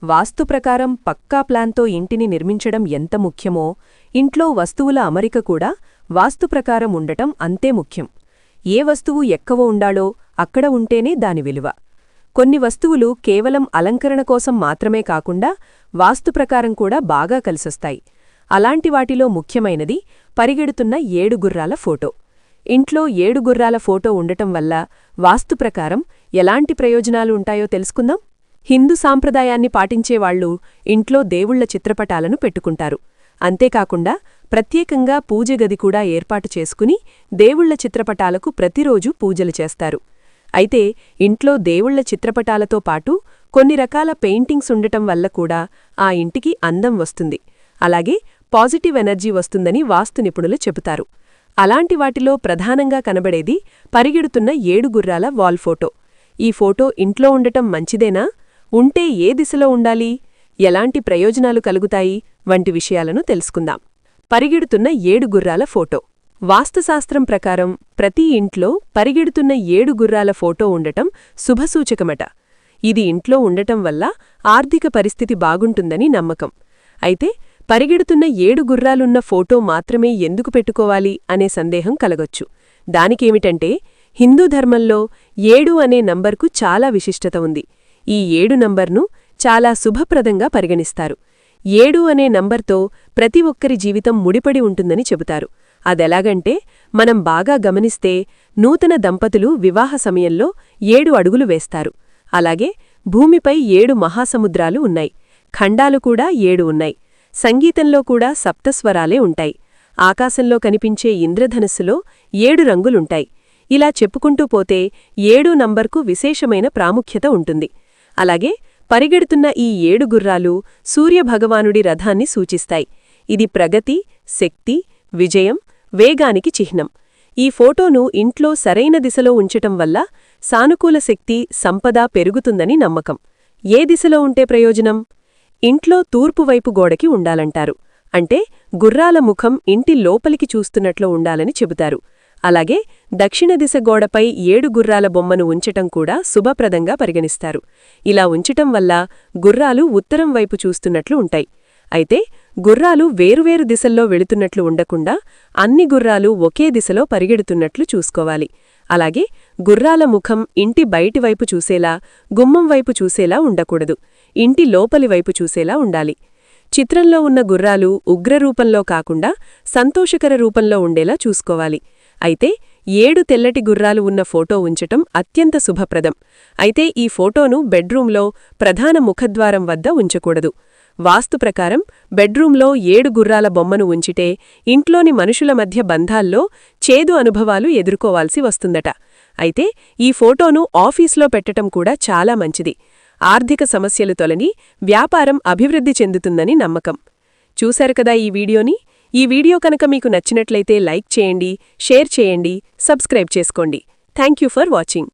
వాస్తు ప్రకారం పక్కా ప్లాన్తో ఇంటిని నిర్మించడం ఎంత ముఖ్యమో, ఇంట్లో వస్తువుల అమరిక కూడా వాస్తు ప్రకారం ఉండటం అంతే ముఖ్యం. ఏ వస్తువు ఎక్కవ ఉండాలో అక్కడ ఉంటేనే దాని విలువ. కొన్ని వస్తువులు కేవలం అలంకరణ కోసం మాత్రమే కాకుండా వాస్తు ప్రకారం కూడా బాగా కలిసొస్తాయి. అలాంటి వాటిలో ముఖ్యమైనది పరిగెడుతున్న 7 గుర్రాల ఫోటో. ఇంట్లో 7 గుర్రాల ఫోటో ఉండటం వల్ల వాస్తు ప్రకారం ఎలాంటి ప్రయోజనాలు ఉంటాయో తెలుసుకుందాం. హిందూ సాంప్రదాయాన్ని పాటించేవాళ్లు ఇంట్లో దేవుళ్ల చిత్రపటాలను పెట్టుకుంటారు. అంతేకాకుండా ప్రత్యేకంగా పూజగది కూడా ఏర్పాటు చేసుకుని దేవుళ్ల చిత్రపటాలకు ప్రతిరోజూ పూజలు చేస్తారు. అయితే ఇంట్లో దేవుళ్ల చిత్రపటాలతో పాటు కొన్ని రకాల పెయింటింగ్స్ ఉండటం వల్ల కూడా ఆ ఇంటికి అందం వస్తుంది, అలాగే పాజిటివ్ ఎనర్జీ వస్తుందని వాస్తు నిపుణులు చెబుతారు. అలాంటి వాటిలో ప్రధానంగా కనబడేది పరిగెడుతున్న 7 గుర్రాల వాల్ ఫోటో. ఈ ఫోటో ఇంట్లో ఉండటం మంచిదేనా? ఉంటే ఏ దిశలో ఉండాలి? ఎలాంటి ప్రయోజనాలు కలుగుతాయి? వంటి విషయాలను తెలుసుకుందాం. పరిగెడుతున్న 7 గుర్రాల ఫోటో. వాస్తుశాస్త్రం ప్రకారం ప్రతి ఇంట్లో పరిగెడుతున్న 7 గుర్రాల ఫోటో ఉండటం శుభసూచకమట. ఇది ఇంట్లో ఉండటం వల్ల ఆర్థిక పరిస్థితి బాగుంటుందని నమ్మకం. అయితే పరిగెడుతున్న 7 గుర్రాలున్న ఫోటో మాత్రమే ఎందుకు పెట్టుకోవాలి అనే సందేహం కలగొచ్చు. దానికేమిటంటే, హిందూ ధర్మంలో 7 అనే నంబర్కు చాలా విశిష్టత ఉంది. ఈ 7 నంబర్ను చాలా శుభప్రదంగా పరిగణిస్తారు. 7 అనే నంబర్తో ప్రతి ఒక్కరి జీవితం ముడిపడి ఉంటుందని చెబుతారు. అదెలాగంటే, మనం బాగా గమనిస్తే నూతన దంపతులు వివాహ సమయంలో 7 అడుగులు వేస్తారు. అలాగే భూమిపై 7 మహాసముద్రాలు ఉన్నాయి. ఖండాలు కూడా 7 ఉన్నాయి. సంగీతంలో కూడా సప్తస్వరాలే ఉంటాయి. ఆకాశంలో కనిపించే ఇంద్రధనస్సులో 7 రంగులుంటాయి. ఇలా చెప్పుకుంటూ పోతే 7 నంబర్కు విశేషమైన ప్రాముఖ్యత ఉంటుంది. అలాగే పరిగెడుతున్న ఈ 7 గుర్రాలు సూర్యభగవానుడి రథాన్ని సూచిస్తాయి. ఇది ప్రగతి, శక్తి, విజయం, వేగానికి చిహ్నం. ఈ ఫోటోను ఇంట్లో సరైన దిశలో ఉంచటం వల్ల సానుకూల శక్తి, సంపద పెరుగుతుందని నమ్మకం. ఏ దిశలో ఉంటే ప్రయోజనం? ఇంట్లో తూర్పువైపు గోడకి ఉండాలంటారు. అంటే గుర్రాల ముఖం ఇంటి లోపలికి చూస్తున్నట్లు ఉండాలని చెబుతారు. అలాగే దక్షిణ దిశ గోడపై 7 గుర్రాల బొమ్మను ఉంచటం కూడా శుభప్రదంగా పరిగణిస్తారు. ఇలా ఉంచటం వల్ల గుర్రాలు ఉత్తరం వైపు చూస్తున్నట్లు ఉంటాయి. అయితే గుర్రాలు వేరువేరు దిశల్లో వెళుతున్నట్లు ఉండకుండా అన్ని గుర్రాలు ఒకే దిశలో పరిగెడుతున్నట్లు చూసుకోవాలి. అలాగే గుర్రాల ముఖం ఇంటి బయటివైపు చూసేలా, గుమ్మం వైపు చూసేలా ఉండకూడదు. ఇంటి లోపలి వైపు చూసేలా ఉండాలి. చిత్రంలో ఉన్న గుర్రాలు ఉగ్రరూపంలో కాకుండా సంతోషకర రూపంలో ఉండేలా చూసుకోవాలి. అయితే 7 తెల్లటి గుర్రాలు ఉన్న ఫోటో ఉంచటం అత్యంత శుభప్రదం. అయితే ఈ ఫోటోను బెడ్రూంలో ప్రధాన ముఖద్వారం వద్ద ఉంచకూడదు. వాస్తు ప్రకారం బెడ్రూంలో 7 గుర్రాల బొమ్మను ఉంచితే ఇంట్లోని మనుషుల మధ్య బంధాల్లో చేదు అనుభవాలు ఎదుర్కోవాల్సి వస్తుందట. అయితే ఈ ఫోటోను ఆఫీస్లో పెట్టటం కూడా చాలా మంచిది. ఆర్థిక సమస్యలు తొలగి వ్యాపారం అభివృద్ధి చెందుతుందని నమ్మకం. చూశారు కదా ఈ వీడియోని? ఈ వీడియో కనుక మీకు నచ్చినట్లయితే లైక్ చేయండి, షేర్ చేయండి, సబ్స్క్రైబ్ చేసుకోండి. Thank you for watching.